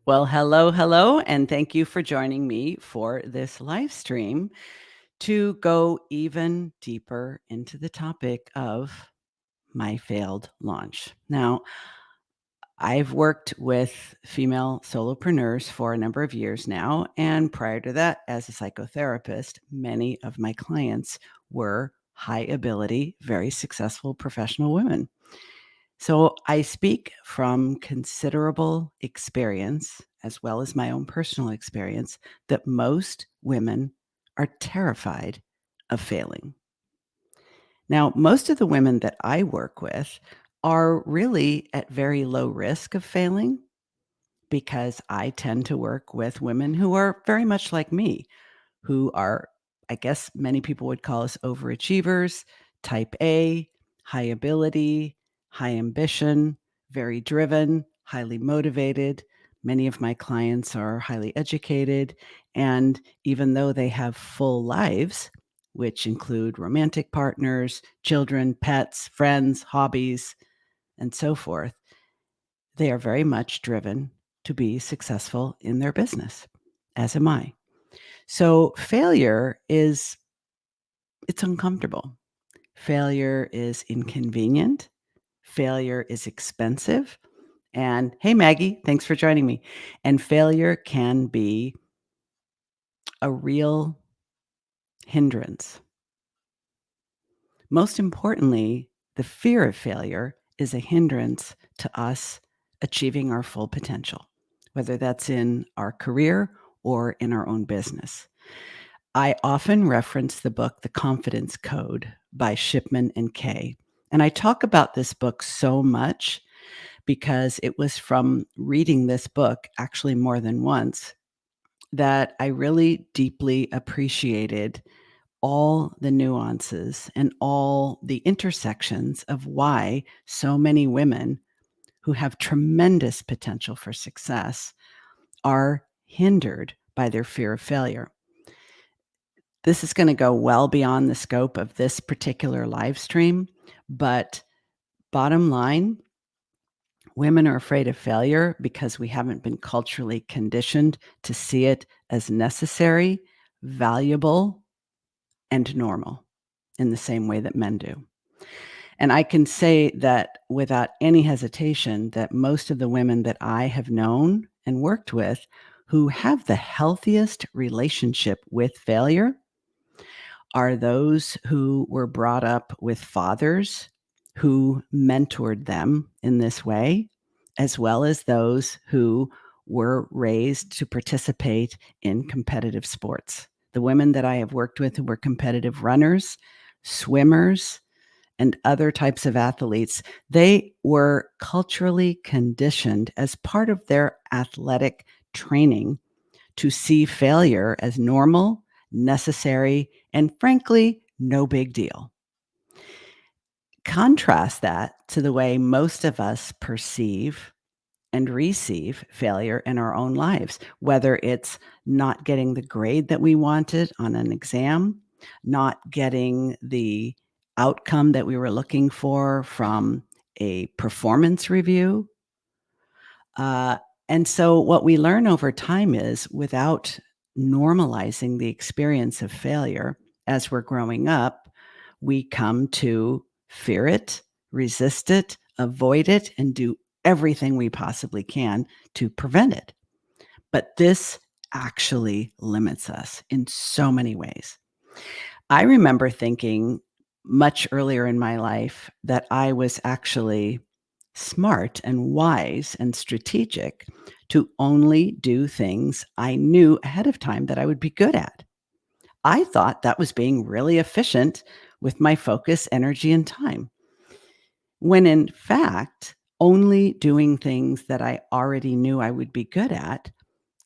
Well, hello, hello, and thank you for joining me for this live stream to go even deeper into the topic of my failed launch. Now, I've worked with female solopreneurs for a number of years now, and prior to that, as a psychotherapist, many of my clients were high ability, very successful professional women. So I speak from considerable experience, as well as my own personal experience, that most women are terrified of failing. Now, most of the women that I work with are really at very low risk of failing because I tend to work with women who are very much like me, who are, I guess many people would call us overachievers, type A, high ability, high ambition, very driven, highly motivated. Many of my clients are highly educated. And even though they have full lives, which include romantic partners, children, pets, friends, hobbies, and so forth, they are very much driven to be successful in their business, as am I. So failure it's uncomfortable. Failure is inconvenient. Failure is expensive. And hey, Maggie, thanks for joining me. And failure can be a real hindrance. Most importantly, the fear of failure is a hindrance to us achieving our full potential, whether that's in our career or in our own business. I often reference the book, The Confidence Code by Shipman and Kay. And I talk about this book so much because it was from reading this book, actually more than once, that I really deeply appreciated all the nuances and all the intersections of why so many women who have tremendous potential for success are hindered by their fear of failure. This is gonna go well beyond the scope of this particular live stream, but bottom line, women are afraid of failure because we haven't been culturally conditioned to see it as necessary, valuable, and normal in the same way that men do. And I can say that without any hesitation that most of the women that I have known and worked with who have the healthiest relationship with failure are those who were brought up with fathers who mentored them in this way, as well as those who were raised to participate in competitive sports. The women that I have worked with who were competitive runners, swimmers, and other types of athletes, they were culturally conditioned as part of their athletic training to see failure as normal, necessary, and frankly, no big deal. Contrast that to the way most of us perceive and receive failure in our own lives, whether it's not getting the grade that we wanted on an exam, not getting the outcome that we were looking for from a performance review. Uh, and so, what we learn over time is without normalizing the experience of failure as we're growing up, we come to fear it, resist it, avoid it, and do everything we possibly can to prevent it. But this actually limits us in so many ways. I remember thinking much earlier in my life that I was actually smart and wise and strategic to only do things I knew ahead of time that I would be good at. I thought that was being really efficient with my focus, energy, and time. When in fact, only doing things that I already knew I would be good at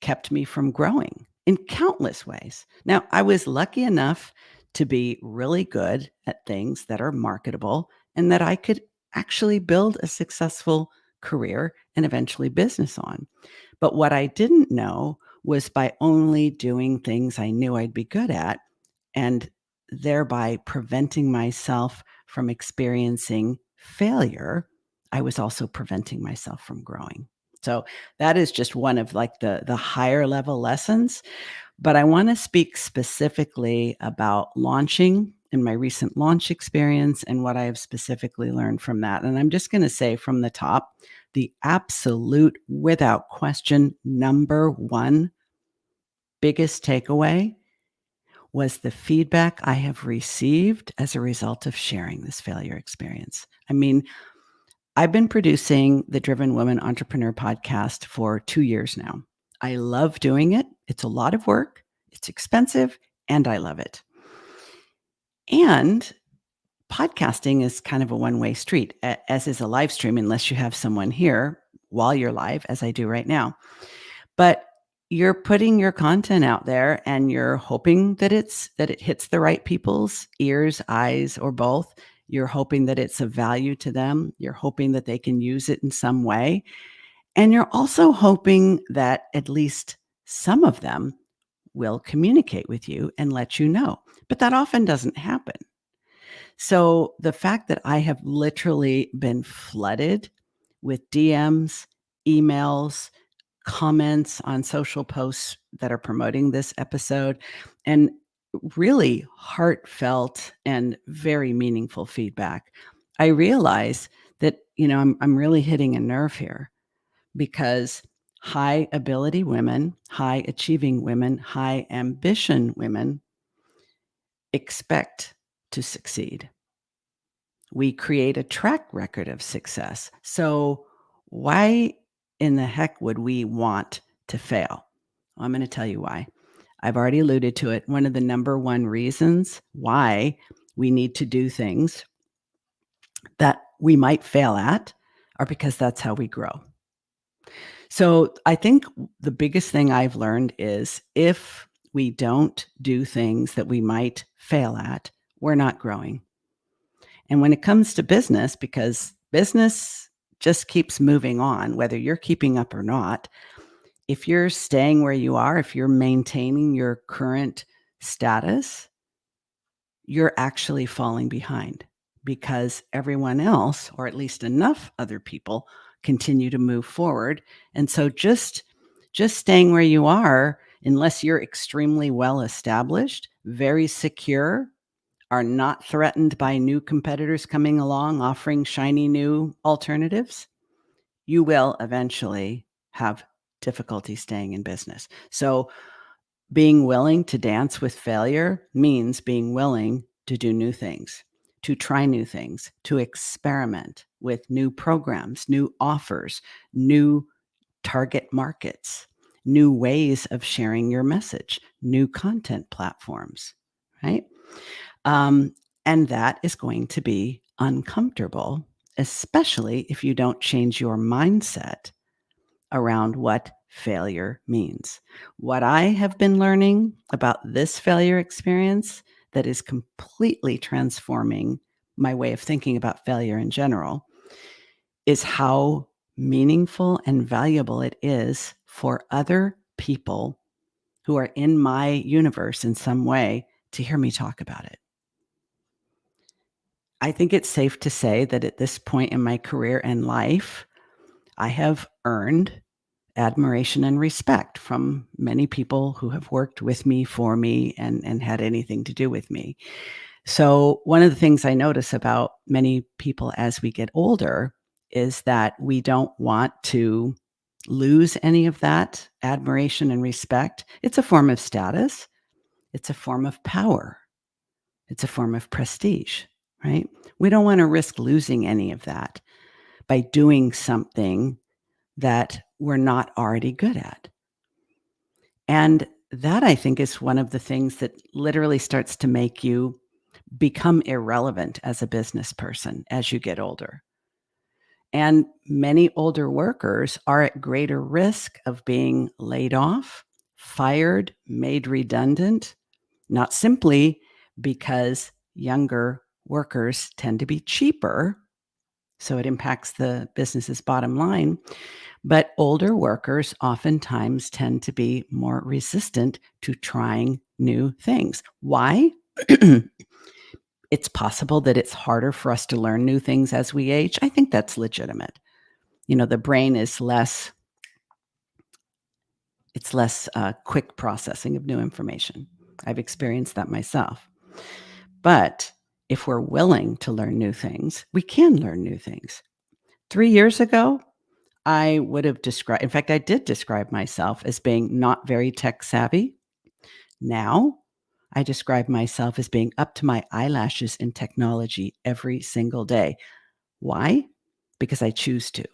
kept me from growing in countless ways. Now, I was lucky enough to be really good at things that are marketable and that I could actually build a successful career and eventually business on. But what I didn't know was by only doing things I knew I'd be good at and thereby preventing myself from experiencing failure, I was also preventing myself from growing. So that is just one of like the higher level lessons. But I want to speak specifically about launching and my recent launch experience and what I have specifically learned from that. And I'm just going to say from the top, the absolute, without question, number one biggest takeaway was the feedback I have received as a result of sharing this failure experience. I mean, I've been producing the Driven Woman Entrepreneur podcast for 2 years now. I love doing it. It's a lot of work, it's expensive, and I love it. And podcasting is kind of a one-way street, as is a live stream, unless you have someone here while you're live, as I do right now. But you're putting your content out there and you're hoping that it hits the right people's ears, eyes, or both. You're hoping that it's of value to them. You're hoping that they can use it in some way. And you're also hoping that at least some of them will communicate with you and let you know. But that often doesn't happen. So the fact that I have literally been flooded with DMs, emails, comments on social posts that are promoting this episode, and really heartfelt and very meaningful feedback, I realize that, I'm really hitting a nerve here because high ability women, high achieving women, high ambition women expect to succeed. We create a track record of success. So why in the heck would we want to fail? Well, I'm going to tell you why. I've already alluded to it. One of the number one reasons why we need to do things that we might fail at are because that's how we grow. So I think the biggest thing I've learned is if we don't do things that we might fail at, we're not growing. And when it comes to business, because business just keeps moving on, whether you're keeping up or not, if you're staying where you are, if you're maintaining your current status, you're actually falling behind because everyone else, or at least enough other people, continue to move forward. And so just staying where you are, unless you're extremely well established, very secure, are not threatened by new competitors coming along offering shiny new alternatives, you will eventually have difficulty staying in business. So being willing to dance with failure means being willing to do new things, to try new things, to experiment with new programs, new offers, new target markets, new ways of sharing your message, new content platforms, right? And that is going to be uncomfortable, especially if you don't change your mindset around what failure means. What I have been learning about this failure experience that is completely transforming my way of thinking about failure in general is how meaningful and valuable it is for other people who are in my universe in some way to hear me talk about it. I think it's safe to say that at this point in my career and life, I have earned admiration and respect from many people who have worked with me, for me, and had anything to do with me. So one of the things I notice about many people as we get older is that we don't want to lose any of that admiration and respect. It's a form of status. It's a form of power. It's a form of prestige, right? We don't want to risk losing any of that by doing something that we're not already good at. And that, I think, is one of the things that literally starts to make you become irrelevant as a business person as you get older. And many older workers are at greater risk of being laid off, fired, made redundant, not simply because younger workers tend to be cheaper, so it impacts the business's bottom line, but older workers oftentimes tend to be more resistant to trying new things. Why? It's possible that it's harder for us to learn new things as we age. I think that's legitimate. The brain is less It's less quick processing of new information. I've experienced that myself. But if we're willing to learn new things, we can learn new things. 3 years ago, I would have described, in fact, I did describe myself as being not very tech savvy. Now, I describe myself as being up to my eyelashes in technology every single day. Why? Because I choose to.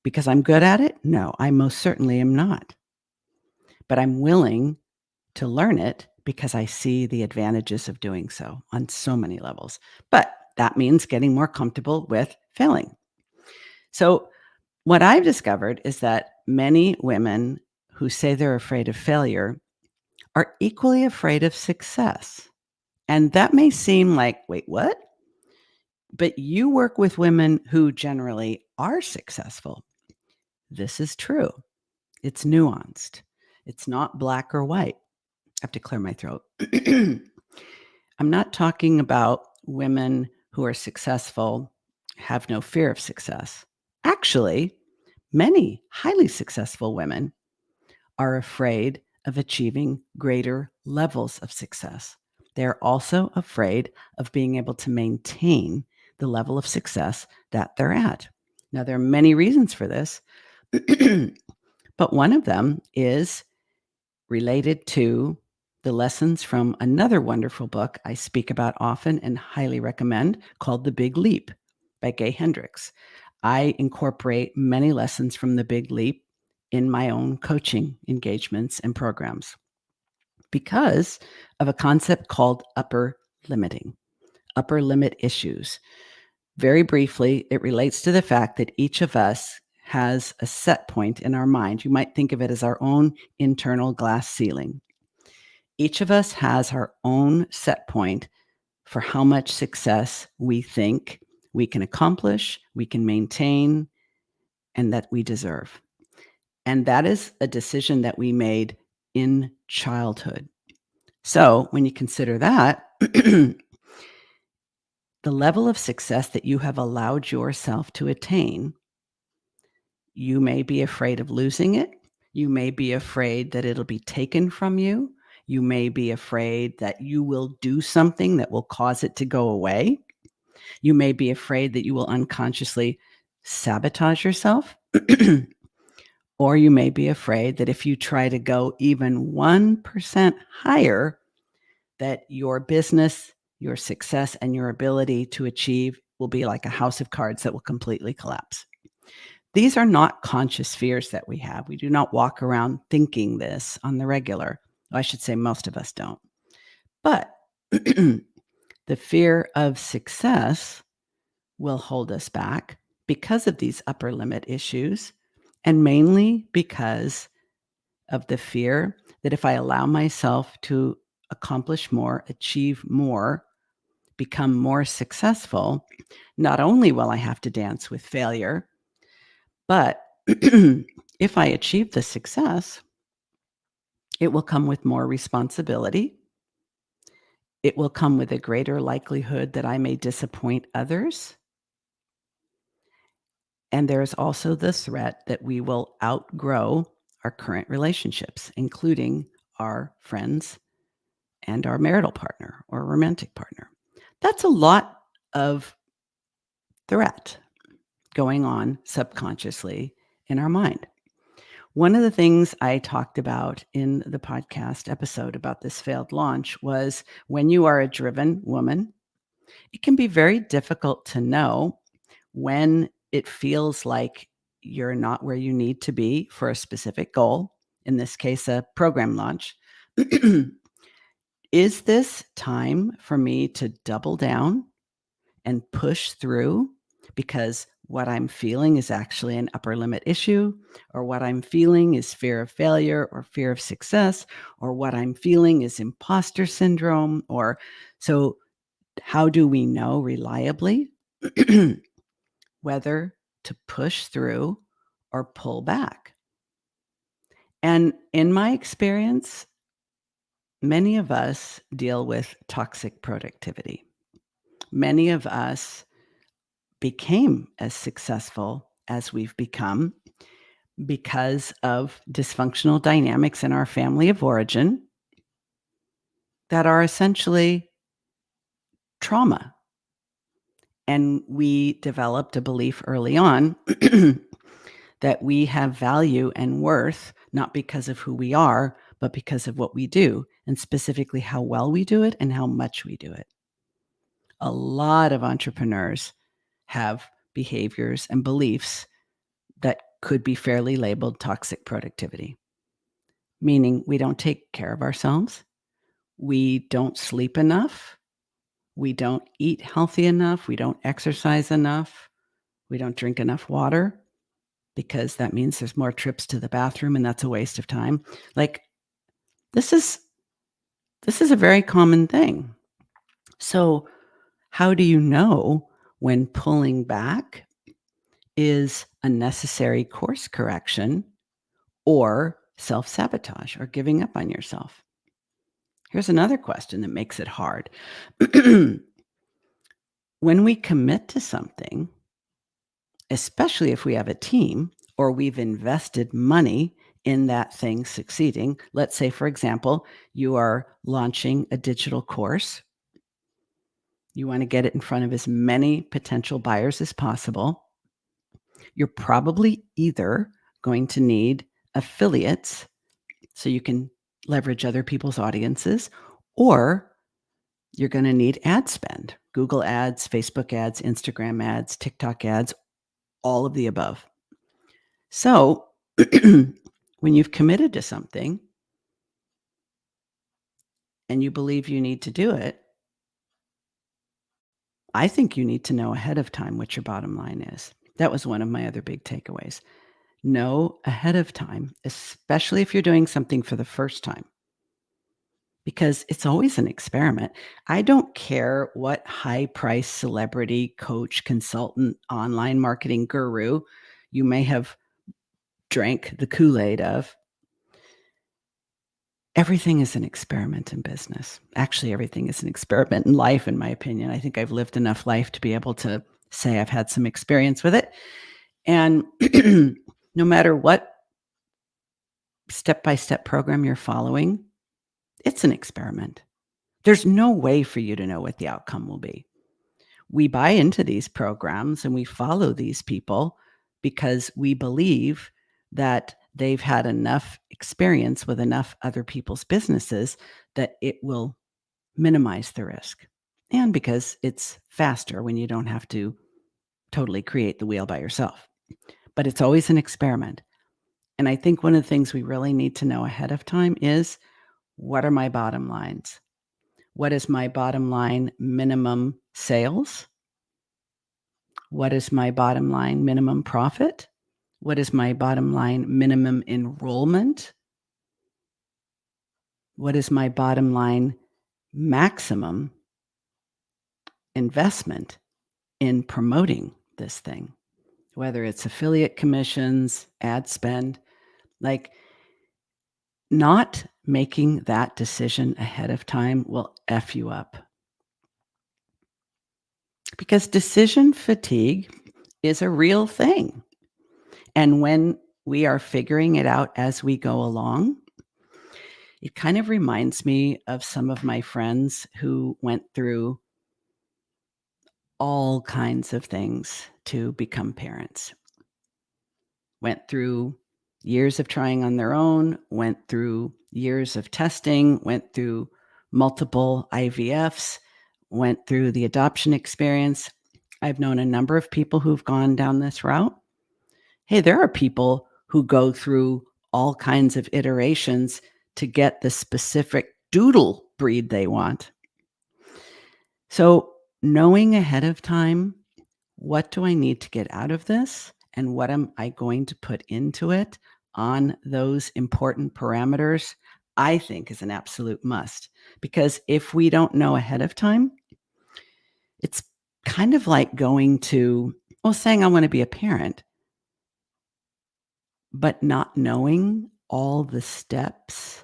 Because I'm good at it? No, I most certainly am not. But I'm willing to learn it because I see the advantages of doing so on so many levels. But that means getting more comfortable with failing. So, what I've discovered is that many women who say they're afraid of failure are equally afraid of success. And that may seem like, wait, what? But you work with women who generally are successful. This is true. It's nuanced. It's not black or white. I have to clear my throat. I'm not talking about women who are successful, have no fear of success. Actually, many highly successful women are afraid of achieving greater levels of success. They're also afraid of being able to maintain the level of success that they're at. Now, there are many reasons for this, but one of them is related to the lessons from another wonderful book I speak about often and highly recommend called The Big Leap by Gay Hendricks. I incorporate many lessons from The Big Leap in my own coaching engagements and programs because of a concept called upper limiting, upper limit issues. Very briefly, it relates to the fact that each of us has a set point in our mind. You might think of it as our own internal glass ceiling. Each of us has our own set point for how much success we think we can accomplish, we can maintain, and that we deserve. And that is a decision that we made in childhood. So when you consider that, the level of success that you have allowed yourself to attain, you may be afraid of losing it. You may be afraid that it'll be taken from you. You may be afraid that you will do something that will cause it to go away. You may be afraid that you will unconsciously sabotage yourself. Or you may be afraid that if you try to go even 1% higher, that your business, your success, and your ability to achieve will be like a house of cards that will completely collapse. These are not conscious fears that we have. We do not walk around thinking this on the regular. I should say most of us don't. But the fear of success will hold us back because of these upper limit issues, and mainly because of the fear that if I allow myself to accomplish more, achieve more, become more successful, not only will I have to dance with failure, but if I achieve the success, it will come with more responsibility. It will come with a greater likelihood that I may disappoint others. And there's also the threat that we will outgrow our current relationships, including our friends and our marital partner or romantic partner. That's a lot of threat going on subconsciously in our mind. One of the things I talked about in the podcast episode about this failed launch was when you are a driven woman, it can be very difficult to know when it feels like you're not where you need to be for a specific goal, in this case, a program launch. Is this time for me to double down and push through because what I'm feeling is actually an upper limit issue, or what I'm feeling is fear of failure or fear of success, or what I'm feeling is imposter syndrome? Or so, how do we know reliably whether to push through or pull back? And in my experience, many of us deal with toxic productivity. Many of us became as successful as we've become because of dysfunctional dynamics in our family of origin that are essentially trauma. And we developed a belief early on that we have value and worth, not because of who we are, but because of what we do, and specifically how well we do it and how much we do it. A lot of entrepreneurs have behaviors and beliefs that could be fairly labeled toxic productivity, meaning we don't take care of ourselves, we don't sleep enough, we don't eat healthy enough, we don't exercise enough, we don't drink enough water because that means there's more trips to the bathroom and that's a waste of time. Like this is a very common thing. So, how do you know when pulling back is a necessary course correction or self-sabotage or giving up on yourself? Here's another question that makes it hard. When we commit to something, especially if we have a team or we've invested money in that thing succeeding, let's say, for example, you are launching a digital course. You want to get it in front of as many potential buyers as possible. You're probably either going to need affiliates so you can leverage other people's audiences, or you're going to need ad spend, Google ads, Facebook ads, Instagram ads, TikTok ads, all of the above. So when you've committed to something and you believe you need to do it, I think you need to know ahead of time what your bottom line is. That was one of my other big takeaways. Know ahead of time, especially if you're doing something for the first time, because it's always an experiment. I don't care what high price celebrity, coach, consultant, online marketing guru you may have drank the Kool-Aid of. Everything is an experiment in business. Actually, everything is an experiment in life, in my opinion. I think I've lived enough life to be able to say I've had some experience with it. And no matter what step-by-step program you're following, it's an experiment. There's no way for you to know what the outcome will be. We buy into these programs and we follow these people because we believe that they've had enough experience with enough other people's businesses that it will minimize the risk. And because it's faster when you don't have to totally create the wheel by yourself. But it's always an experiment. And I think one of the things we really need to know ahead of time is, what are my bottom lines? What is my bottom line minimum sales? What is my bottom line minimum profit? What is my bottom line minimum enrollment? What is my bottom line maximum investment in promoting this thing? Whether it's affiliate commissions, ad spend, like not making that decision ahead of time will F you up. Because decision fatigue is a real thing. And when we are figuring it out as we go along, it kind of reminds me of some of my friends who went through all kinds of things to become parents. Went through years of trying on their own, went through years of testing, went through multiple IVFs, went through the adoption experience. I've known a number of people who've gone down this route. Hey, there are people who go through all kinds of iterations to get the specific doodle breed they want. So, knowing ahead of time, what do I need to get out of this? And what am I going to put into it on those important parameters, I think is an absolute must. Because if we don't know ahead of time, it's kind of like going to, well, saying I want to be a parent, but not knowing all the steps,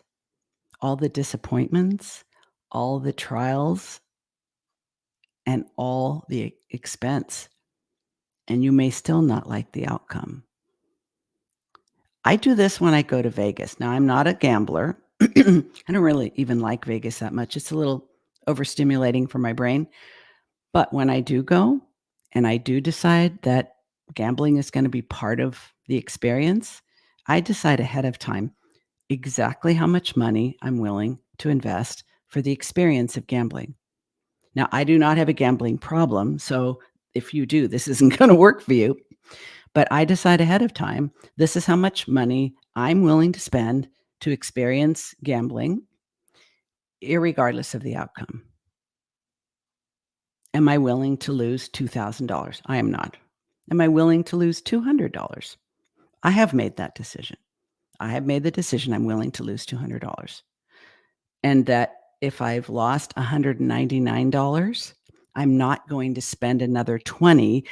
all the disappointments, all the trials, and all the expense. And you may still not like the outcome. I do this when I go to Vegas. Now, I'm not a gambler. I don't really even like Vegas that much. It's a little overstimulating for my brain. But when I do go and I do decide that gambling is going to be part of the experience, I decide ahead of time exactly how much money I'm willing to invest for the experience of gambling. Now, I do not have a gambling problem. So if you do, this isn't going to work for you. But I decide ahead of time this is how much money I'm willing to spend to experience gambling, irregardless of the outcome. Am I willing to lose $2,000? I am not. Am I willing to lose $200? I have made that decision. I have made the decision I'm willing to lose $200. And that if I've lost $199, I'm not going to spend another 20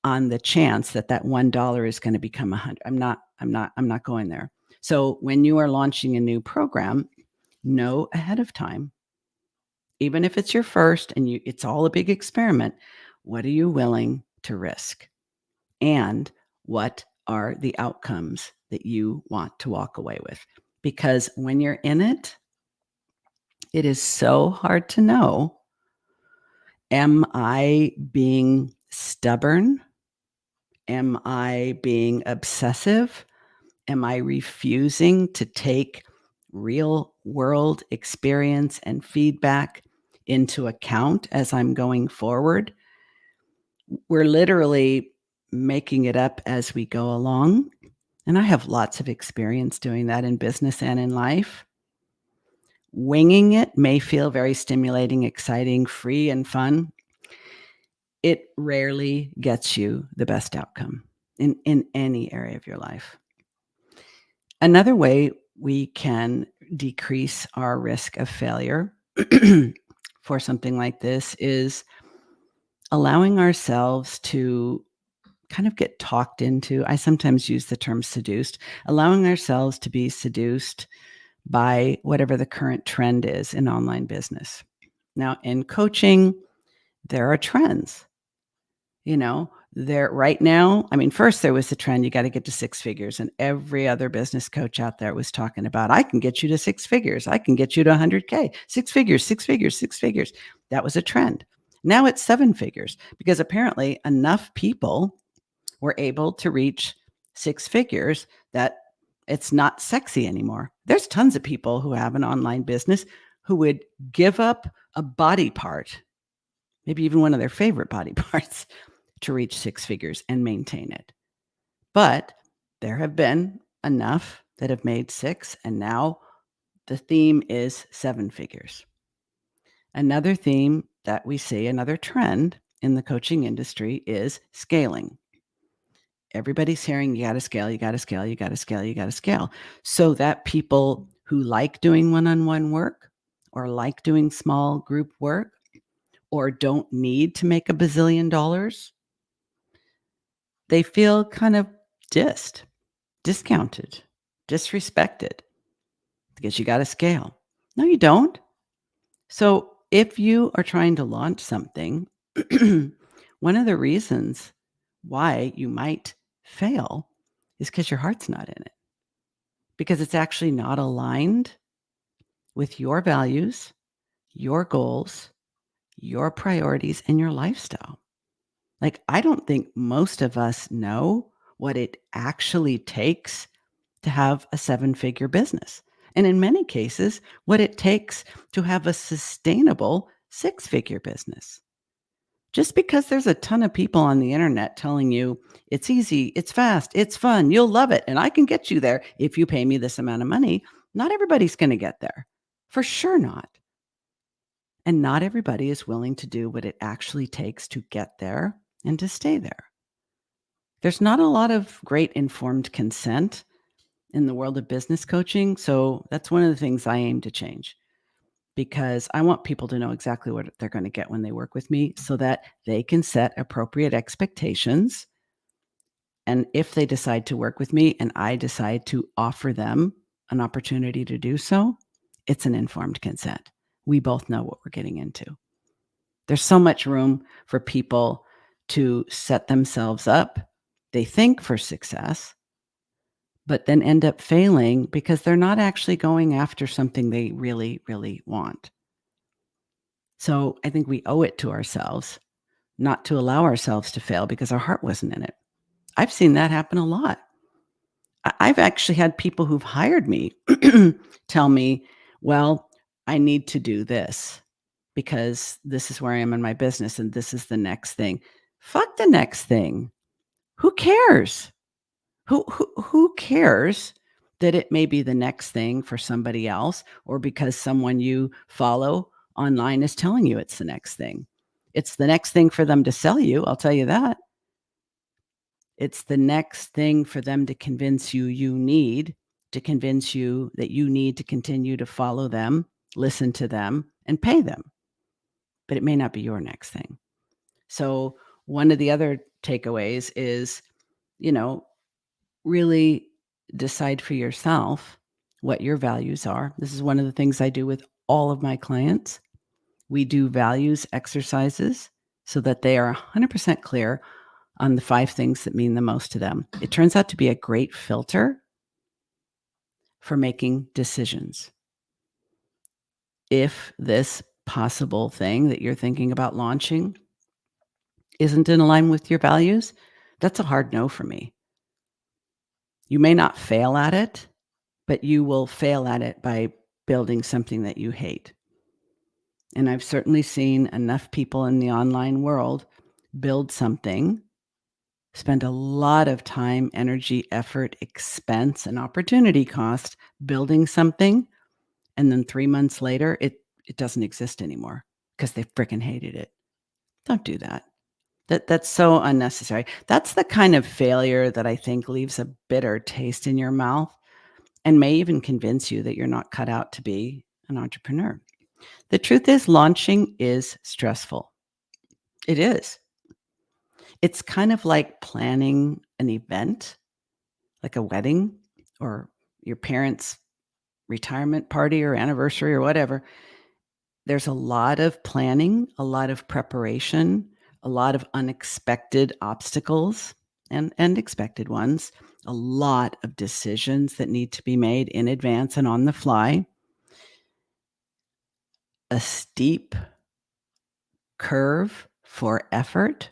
on the chance that that $1 is going to become 100. I'm not going there. So when you are launching a new program, know ahead of time, even if it's your first and it's all a big experiment, what are you willing to risk? And what are the outcomes that you want to walk away with? Because when you're in it, it is so hard to know, am I being stubborn? Am I being obsessive? Am I refusing to take real world experience and feedback into account as I'm going forward? We're literally making it up as we go along. And I have lots of experience doing that in business and in life. Winging it may feel very stimulating, exciting, free, and fun. It rarely gets you the best outcome in any area of your life. Another way we can decrease our risk of failure for something like this is allowing ourselves to kind of get talked into. I sometimes use the term seduced, allowing ourselves to be seduced by whatever the current trend is in online business. Now, in coaching, there are trends. There right now, I mean, first there was the trend, you got to get to six figures. And every other business coach out there was talking about, I can get you to six figures. I can get you to 100K, six figures, six figures, six figures. That was a trend. Now it's seven figures because apparently enough people were able to reach six figures that it's not sexy anymore. There's tons of people who have an online business who would give up a body part, maybe even one of their favorite body parts, to reach six figures and maintain it. But there have been enough that have made six, and now the theme is seven figures. Another theme that we see, another trend in the coaching industry is scaling. Everybody's hearing you got to scale, you got to scale, you got to scale, you got to scale. So that people who like doing one-on-one work or like doing small group work or don't need to make a bazillion dollars, they feel kind of discounted, disrespected because you got to scale. No, you don't. So if you are trying to launch something, one of the reasons why you might fail is because your heart's not in it, because it's actually not aligned with your values, your goals, your priorities, and your lifestyle. Like, I don't think most of us know what it actually takes to have a seven-figure business. And in many cases, what it takes to have a sustainable six-figure business. Just because there's a ton of people on the internet telling you it's easy, it's fast, it's fun, you'll love it, and I can get you there if you pay me this amount of money, not everybody's going to get there. For sure not. And not everybody is willing to do what it actually takes to get there and to stay there. There's not a lot of great informed consent in the world of business coaching. So that's one of the things I aim to change, because I want people to know exactly what they're going to get when they work with me so that they can set appropriate expectations. And if they decide to work with me and I decide to offer them an opportunity to do so, it's an informed consent. We both know what we're getting into. There's so much room for people to set themselves up, they think, for success, but then end up failing because they're not actually going after something they really, really want. So I think we owe it to ourselves not to allow ourselves to fail because our heart wasn't in it. I've seen that happen a lot. I've actually had people who've hired me tell me, well, I need to do this because this is where I am in my business and this is the next thing. Fuck the next thing. Who cares? Who cares that it may be the next thing for somebody else or because someone you follow online is telling you it's the next thing? It's the next thing for them to sell you, I'll tell you that. It's the next thing for them to convince you you need, to convince you that you need to continue to follow them, listen to them, and pay them. But it may not be your next thing. So, one of the other takeaways is, you know, really decide for yourself what your values are. This is one of the things I do with all of my clients. We do values exercises so that they are 100% clear on the 5 things that mean the most to them. It turns out to be a great filter for making decisions. If this possible thing that you're thinking about launching isn't in line with your values, that's a hard no for me. You may not fail at it, but you will fail at it by building something that you hate. And I've certainly seen enough people in the online world build something, spend a lot of time, energy, effort, expense, and opportunity cost building something, and then 3 months later, it doesn't exist anymore because they freaking hated it. Don't do that. That's so unnecessary. That's the kind of failure that I think leaves a bitter taste in your mouth and may even convince you that you're not cut out to be an entrepreneur. The truth is launching is stressful. It is. It's kind of like planning an event, like a wedding or your parents' retirement party or anniversary or whatever. There's a lot of planning, a lot of preparation, a lot of unexpected obstacles and expected ones, a lot of decisions that need to be made in advance and on the fly, a steep curve for effort,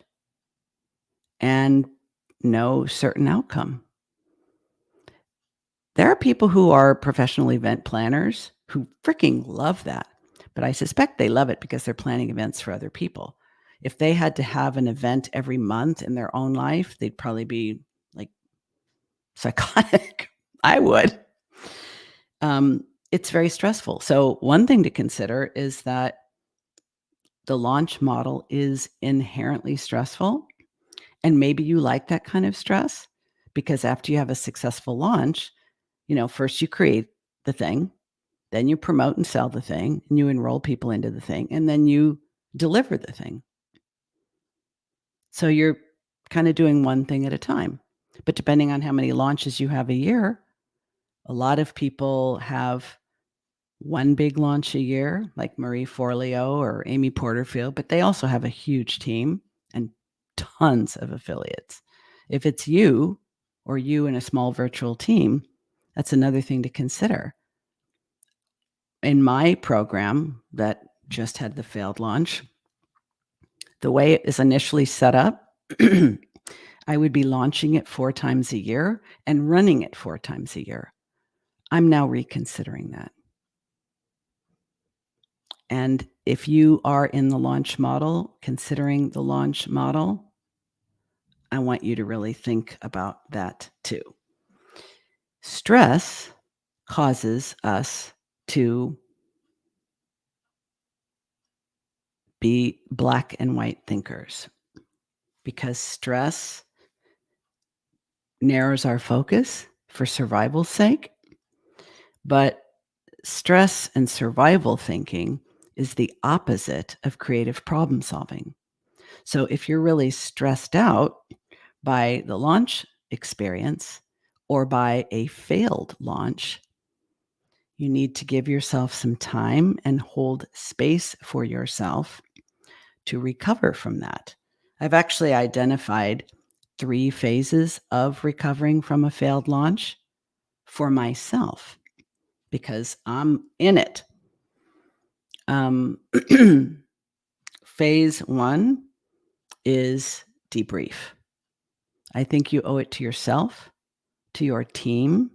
and no certain outcome. There are people who are professional event planners who freaking love that, but I suspect they love it because they're planning events for other people. If they had to have an event every month in their own life, they'd probably be like psychotic. I would. It's very stressful. So, one thing to consider is that the launch model is inherently stressful. And maybe you like that kind of stress because after you have a successful launch, first you create the thing, then you promote and sell the thing, and you enroll people into the thing, and then you deliver the thing. So you're kind of doing one thing at a time. But depending on how many launches you have a year, a lot of people have one big launch a year, like Marie Forleo or Amy Porterfield, but they also have a huge team and tons of affiliates. If it's you or you in a small virtual team, that's another thing to consider. In my program that just had the failed launch, the way it is initially set up, I would be launching it 4 times a year and running it 4 times a year. I'm now reconsidering that. And if you are in the launch model, considering the launch model, I want you to really think about that too. Stress causes us to be black and white thinkers because stress narrows our focus for survival's sake. But stress and survival thinking is the opposite of creative problem solving. So if you're really stressed out by the launch experience or by a failed launch, you need to give yourself some time and hold space for yourself to recover from that. I've actually identified 3 phases of recovering from a failed launch. for myself because I'm in it. Phase 1 is debrief. I think you owe it to yourself, to your team,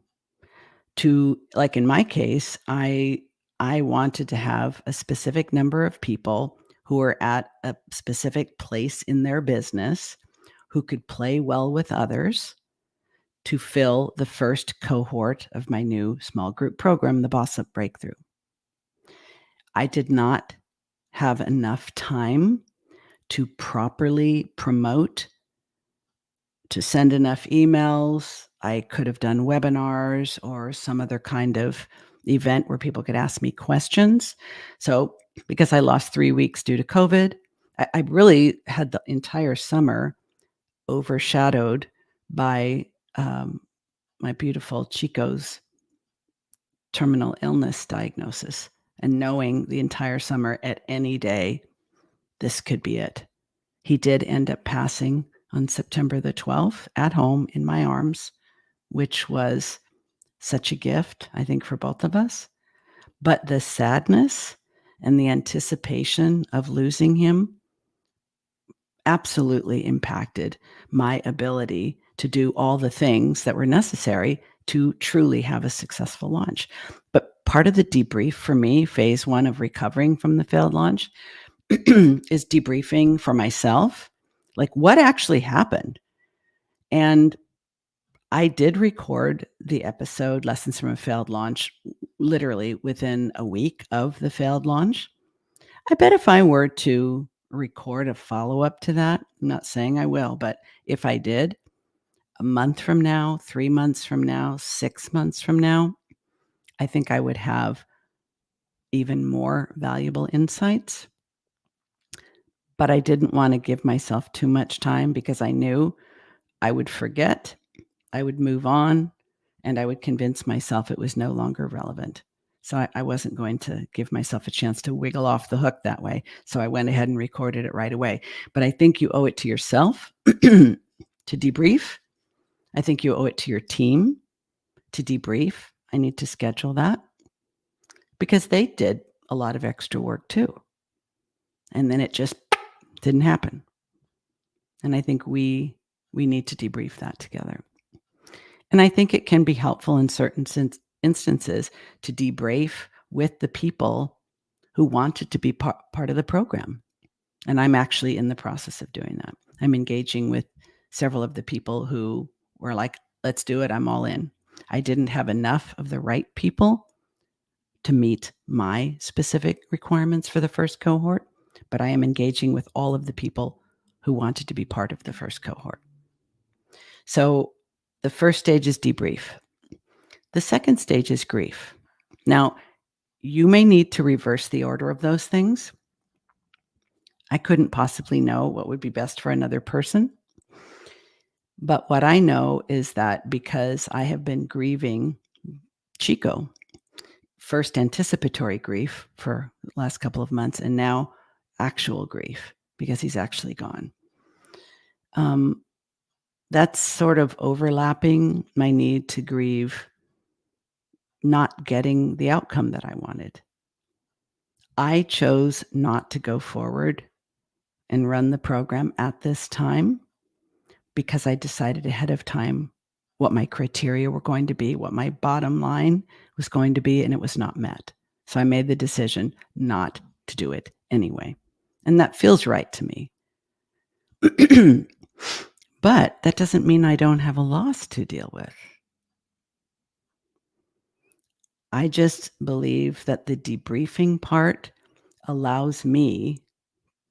to like in my case, I wanted to have a specific number of people who are at a specific place in their business who could play well with others to fill the first cohort of my new small group program, the Boss Up Breakthrough. I did not have enough time to properly promote, to send enough emails. I could have done webinars or some other kind of event where people could ask me questions. So, because I lost 3 weeks due to COVID, I really had the entire summer overshadowed by my beautiful Chico's terminal illness diagnosis and knowing the entire summer at any day, this could be it. He did end up passing on September the 12th at home in my arms, which was such a gift, I think, for both of us. But the sadness and the anticipation of losing him absolutely impacted my ability to do all the things that were necessary to truly have a successful launch. But part of the debrief for me, phase 1 of recovering from the failed launch, is debriefing for myself, like what actually happened. And I did record the episode Lessons from a Failed Launch literally within a week of the failed launch. I bet if I were to record a follow-up to that, I'm not saying I will, but if I did, a month from now, 3 months from now, 6 months from now, I think I would have even more valuable insights. But I didn't want to give myself too much time because I knew I would forget, I would move on, and I would convince myself it was no longer relevant. So I wasn't going to give myself a chance to wiggle off the hook that way. So I went ahead and recorded it right away. But I think you owe it to yourself to debrief. I think you owe it to your team to debrief. I need to schedule that because they did a lot of extra work too. And then it just didn't happen. And I think we need to debrief that together. And I think it can be helpful in certain instances to debrief with the people who wanted to be part of the program. And I'm actually in the process of doing that. I'm engaging with several of the people who were like, let's do it. I'm all in. I didn't have enough of the right people to meet my specific requirements for the first cohort, but I am engaging with all of the people who wanted to be part of the first cohort. So the first stage is debrief. The second stage is grief. Now, you may need to reverse the order of those things. I couldn't possibly know what would be best for another person. But what I know is that because I have been grieving Chico, first anticipatory grief for the last couple of months, and now actual grief because he's actually gone. That's sort of overlapping my need to grieve not getting the outcome that I wanted. I chose not to go forward and run the program at this time because I decided ahead of time what my criteria were going to be, what my bottom line was going to be, and it was not met. So I made the decision not to do it anyway. And that feels right to me. But that doesn't mean I don't have a loss to deal with. I just believe that the debriefing part allows me,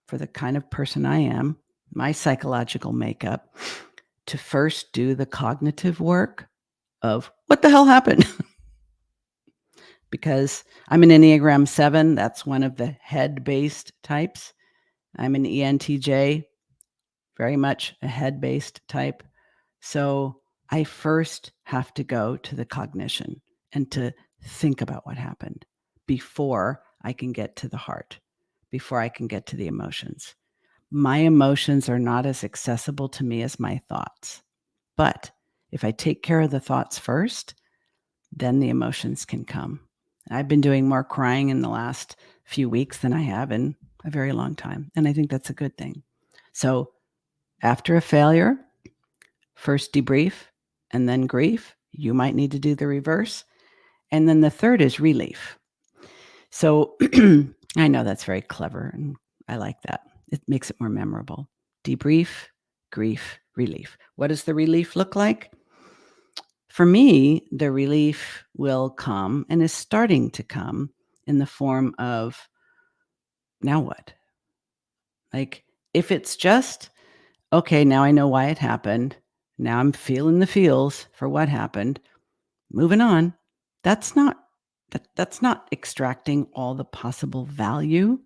for the kind of person I am, my psychological makeup, to first do the cognitive work of what the hell happened? Because I'm an Enneagram 7. That's one of the head-based types. I'm an ENTJ, very much a head-based type. So I first have to go to the cognition and to think about what happened before I can get to the heart, before I can get to the emotions. My emotions are not as accessible to me as my thoughts. But if I take care of the thoughts first, then the emotions can come. I've been doing more crying in the last few weeks than I have in a very long time, and I think that's a good thing. So after a failure, first debrief and then grief. You might need to do the reverse. And then the third is relief. So I know that's very clever, and I like that. It makes it more memorable. Debrief, grief, relief. What does the relief look like? For me, the relief will come and is starting to come in the form of, now what? Like, if it's just, okay, now I know why it happened. Now I'm feeling the feels for what happened. Moving on. That's not extracting all the possible value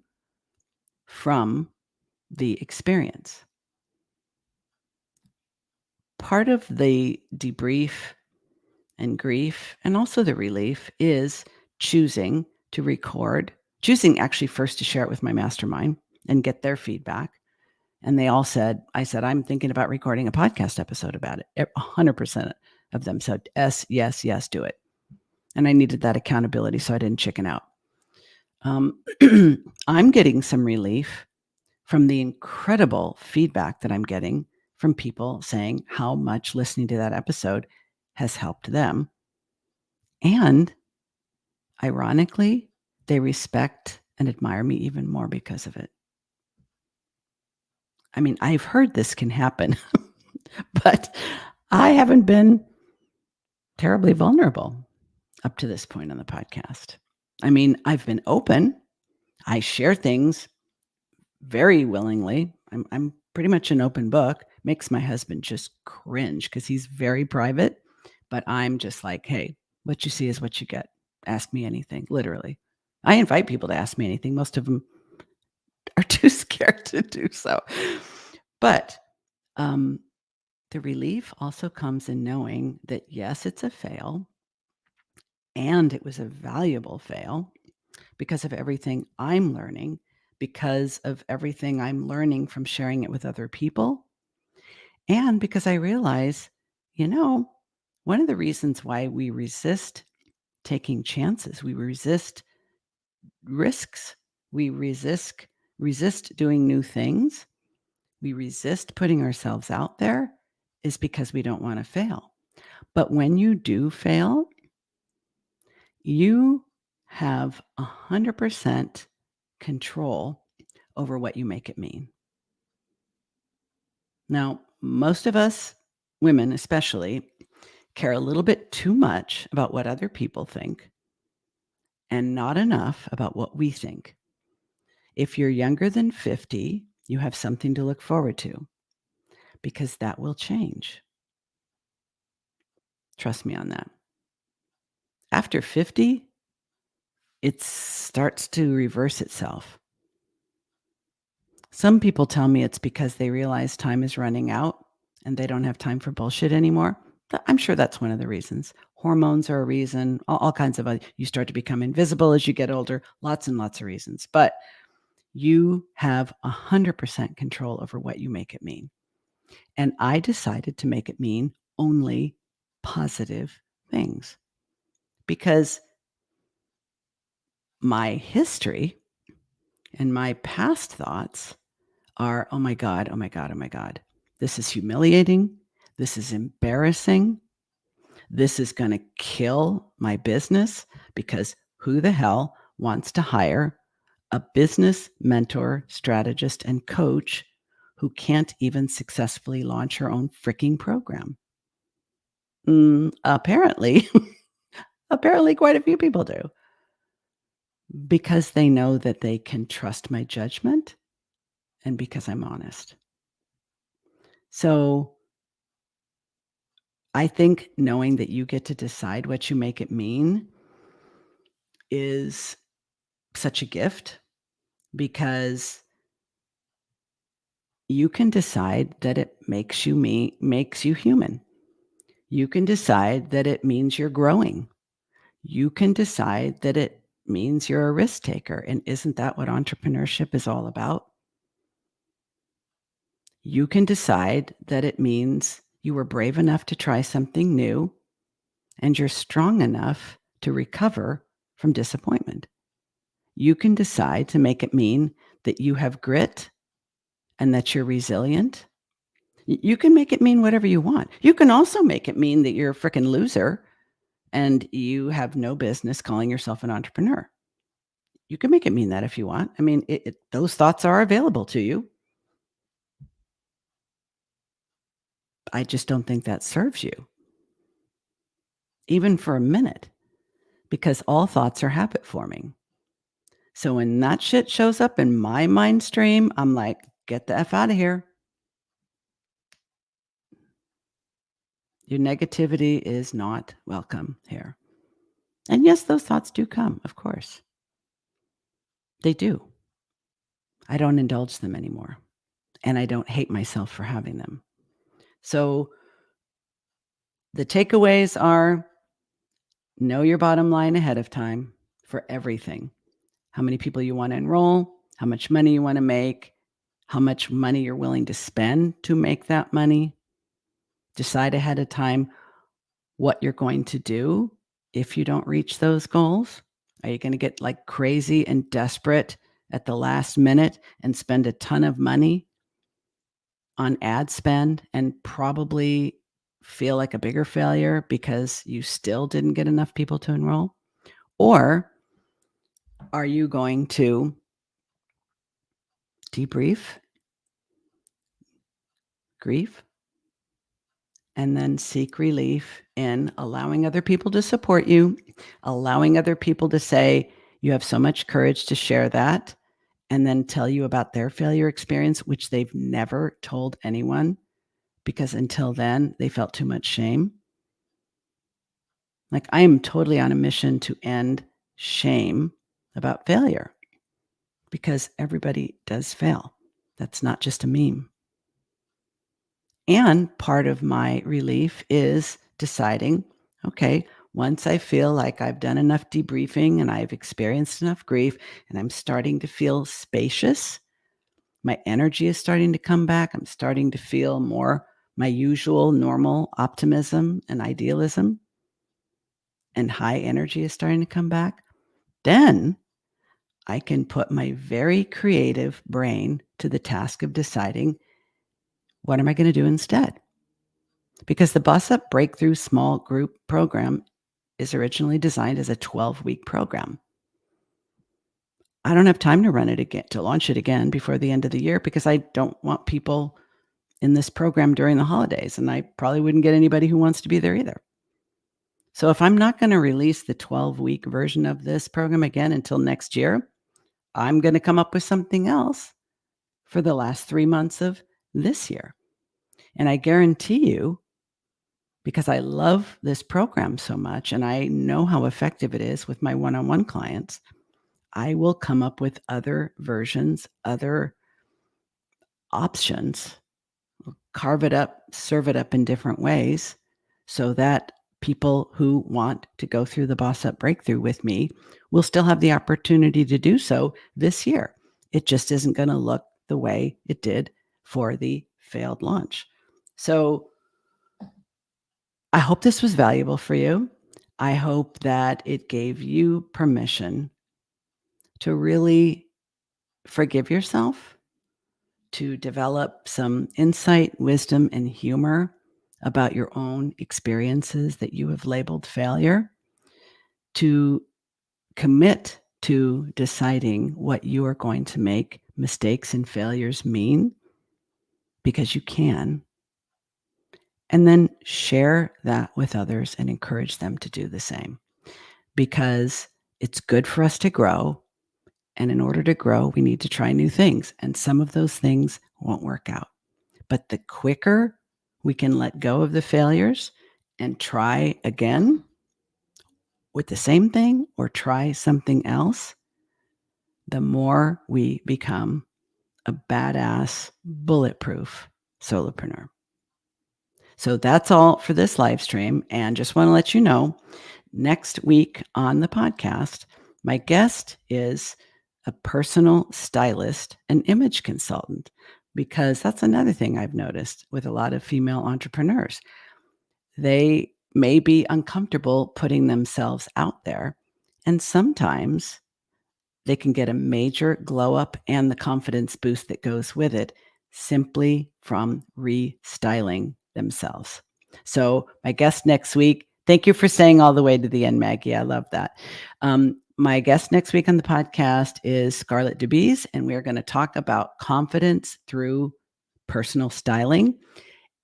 from the experience. Part of the debrief and grief, and also the relief, is choosing to record, choosing actually first to share it with my mastermind and get their feedback. And they all said, I said, I'm thinking about recording a podcast episode about it. 100% of them said, yes, yes, yes, do it. And I needed that accountability so I didn't chicken out. I'm getting some relief from the incredible feedback that I'm getting from people saying how much listening to that episode has helped them. And ironically, they respect and admire me even more because of it. I mean, I've heard this can happen, but I haven't been terribly vulnerable up to this point on the podcast. I mean, I've been open. I share things very willingly. I'm pretty much an open book. Makes my husband just cringe because he's very private, but I'm just like, hey, what you see is what you get. Ask me anything, literally. I invite people to ask me anything. Most of them are too scared to do so. But the relief also comes in knowing that, yes, it's a fail, and it was a valuable fail because of everything I'm learning, because of everything I'm learning from sharing it with other people, and because I realize, one of the reasons why we resist taking chances, we resist risks, we resist doing new things, we resist putting ourselves out there is because we don't want to fail. But when you do fail, you have 100% control over what you make it mean. Now, most of us, women especially, care a little bit too much about what other people think and not enough about what we think. If you're younger than 50, you have something to look forward to because that will change. Trust me on that. After 50, it starts to reverse itself. Some people tell me it's because they realize time is running out and they don't have time for bullshit anymore. I'm sure that's one of the reasons. Hormones are a reason, all kinds of you start to become invisible as you get older, lots and lots of reasons. But you have 100% control over what you make it mean. And I decided to make it mean only positive things because my history and my past thoughts are, oh my God, oh my God, oh my God. This is humiliating. This is embarrassing. This is going to kill my business because who the hell wants to hire a business mentor, strategist, and coach who can't even successfully launch her own freaking program? Apparently, apparently quite a few people do because they know that they can trust my judgment and because I'm honest. So I think knowing that you get to decide what you make it mean is such a gift because you can decide that it makes you human. You can decide that it means you're growing. You can decide that it means you're a risk taker. And isn't that what entrepreneurship is all about? You can decide that it means you were brave enough to try something new and you're strong enough to recover from disappointment. You can decide to make it mean that you have grit and that you're resilient. You can make it mean whatever you want. You can also make it mean that you're a freaking loser and you have no business calling yourself an entrepreneur. You can make it mean that if you want. I mean, those thoughts are available to you. I just don't think that serves you, even for a minute, because all thoughts are habit forming. So when that shit shows up in my mind stream, I'm like, get the F out of here. Your negativity is not welcome here. And yes, those thoughts do come, of course. They do. I don't indulge them anymore. And I don't hate myself for having them. So the takeaways are know your bottom line ahead of time for everything. How many people you want to enroll, how much money you want to make, how much money you're willing to spend to make that money. Decide ahead of time what you're going to do if you don't reach those goals. Are you going to get like crazy and desperate at the last minute and spend a ton of money on ad spend and probably feel like a bigger failure because you still didn't get enough people to enroll? Or are you going to debrief, grieve, and then seek relief in allowing other people to support you, allowing other people to say, you have so much courage to share that, and then tell you about their failure experience, which they've never told anyone because until then they felt too much shame. Like I am totally on a mission to end shame about failure because everybody does fail. That's not just a meme. And part of my relief is deciding, okay, once I feel like I've done enough debriefing and I've experienced enough grief and I'm starting to feel spacious, my energy is starting to come back. I'm starting to feel more my usual normal optimism and idealism, and high energy is starting to come back. Then I can put my very creative brain to the task of deciding, what am I going to do instead? Because the Boss Up Breakthrough Small Group Program is originally designed as a 12-week program. I don't have time to run it again, to launch it again before the end of the year because I don't want people in this program during the holidays, and I probably wouldn't get anybody who wants to be there either. So if I'm not going to release the 12-week version of this program again until next year, I'm going to come up with something else for the last 3 months of this year. And I guarantee you, because I love this program so much and I know how effective it is with my one-on-one clients, I will come up with other versions, other options, carve it up, serve it up in different ways so that people who want to go through the Boss Up Breakthrough with me will still have the opportunity to do so this year. It just isn't going to look the way it did for the failed launch. So I hope this was valuable for you. I hope that it gave you permission to really forgive yourself, to develop some insight, wisdom, and humor about your own experiences that you have labeled failure, to commit to deciding what you are going to make mistakes and failures mean, because you can, and then share that with others and encourage them to do the same, because it's good for us to grow. And in order to grow, we need to try new things. And some of those things won't work out. But the quicker we can let go of the failures and try again with the same thing or try something else, the more we become a badass, bulletproof solopreneur. So that's all for this live stream. And just want to let you know, next week on the podcast, my guest is a personal stylist and image consultant, because that's another thing I've noticed with a lot of female entrepreneurs. They may be uncomfortable putting themselves out there. And sometimes they can get a major glow up and the confidence boost that goes with it simply from restyling themselves. So, my guest next week, thank you for saying all the way to the end, Maggie. I love that. My guest next week on the podcast is Scarlett DeBees, and we're going to talk about confidence through personal styling.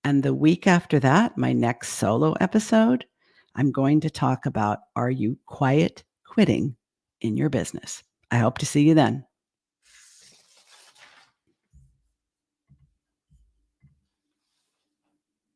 And the week after that, my next solo episode, I'm going to talk about, are you quiet quitting in your business? I hope to see you then.